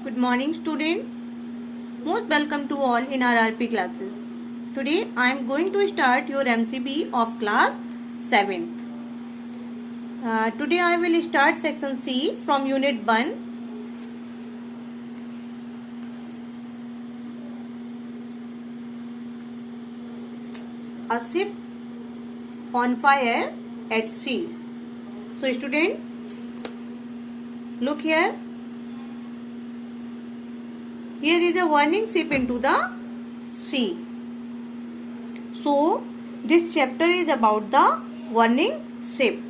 Good morning, student. Most welcome to all in our RP classes. Today I am going to start your MCB of class 7th. Today I will start section C from unit 1. A ship on fire at sea. So student, look here. Here is a warning ship into the sea. So this chapter is about the warning ship.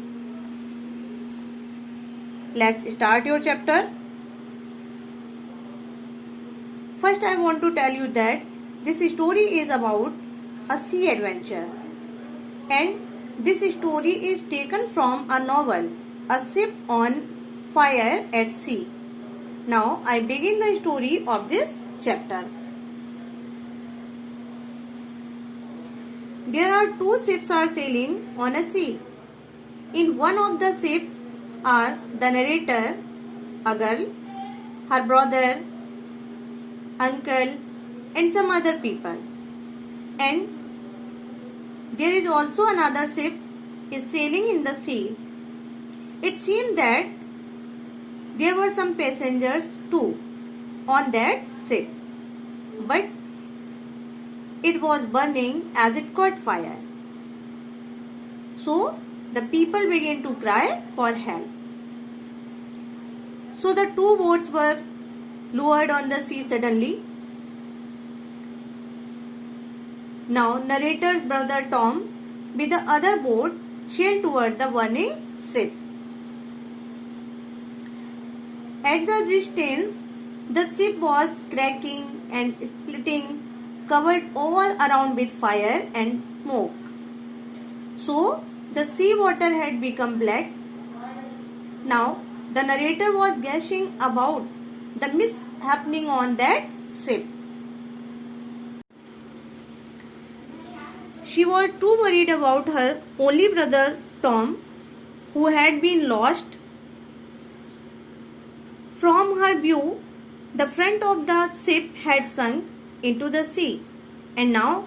Let's start your chapter. First I want to tell you that this story is about a sea adventure, and this story is taken from a novel, A Ship on Fire at Sea. Now I begin the story of this chapter. There are two ships are sailing on a sea. In one of the ships are the narrator, a girl, her brother, uncle, and some other people. And there is also another ship is sailing in the sea. It seemed that there were some passengers too on that ship, but it was burning as it caught fire. So the people began to cry for help. So the two boats were lowered on the sea suddenly. Now narrator's brother Tom with the other boat sailed toward the burning ship. At the distance, the ship was cracking and splitting, covered all around with fire and smoke. So the sea water had become black. Now the narrator was guessing about the mishappening on that ship. She was too worried about her only brother Tom, who had been lost. From her view, the front of the ship had sunk into the sea, and now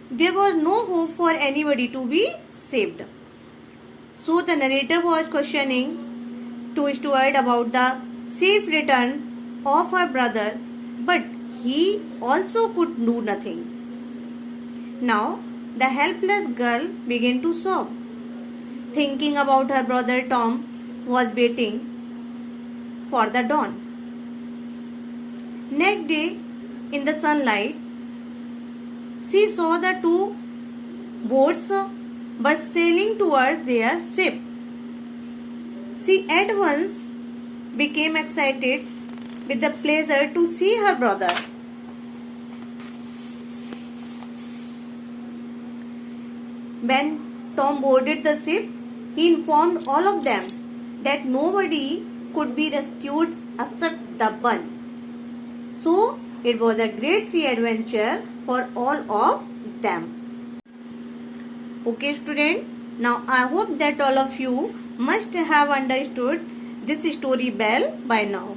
there was no hope for anybody to be saved. So the narrator was questioning to Stuart about the safe return of her brother, but he also could do nothing. Now the helpless girl began to sob. Thinking about her brother Tom was waiting for the dawn. Next day, in the sunlight, she saw the two boats were sailing towards their ship. She at once became excited with the pleasure to see her brother. When Tom boarded the ship, he informed all of them that nobody could be rescued except the one. So it was a great sea adventure for all of them. Okay student, now I hope that all of you must have understood this story well by now.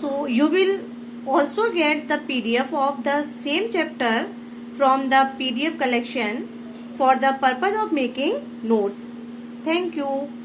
So you will also get the PDF of the same chapter from the PDF collection for the purpose of making notes. Thank you.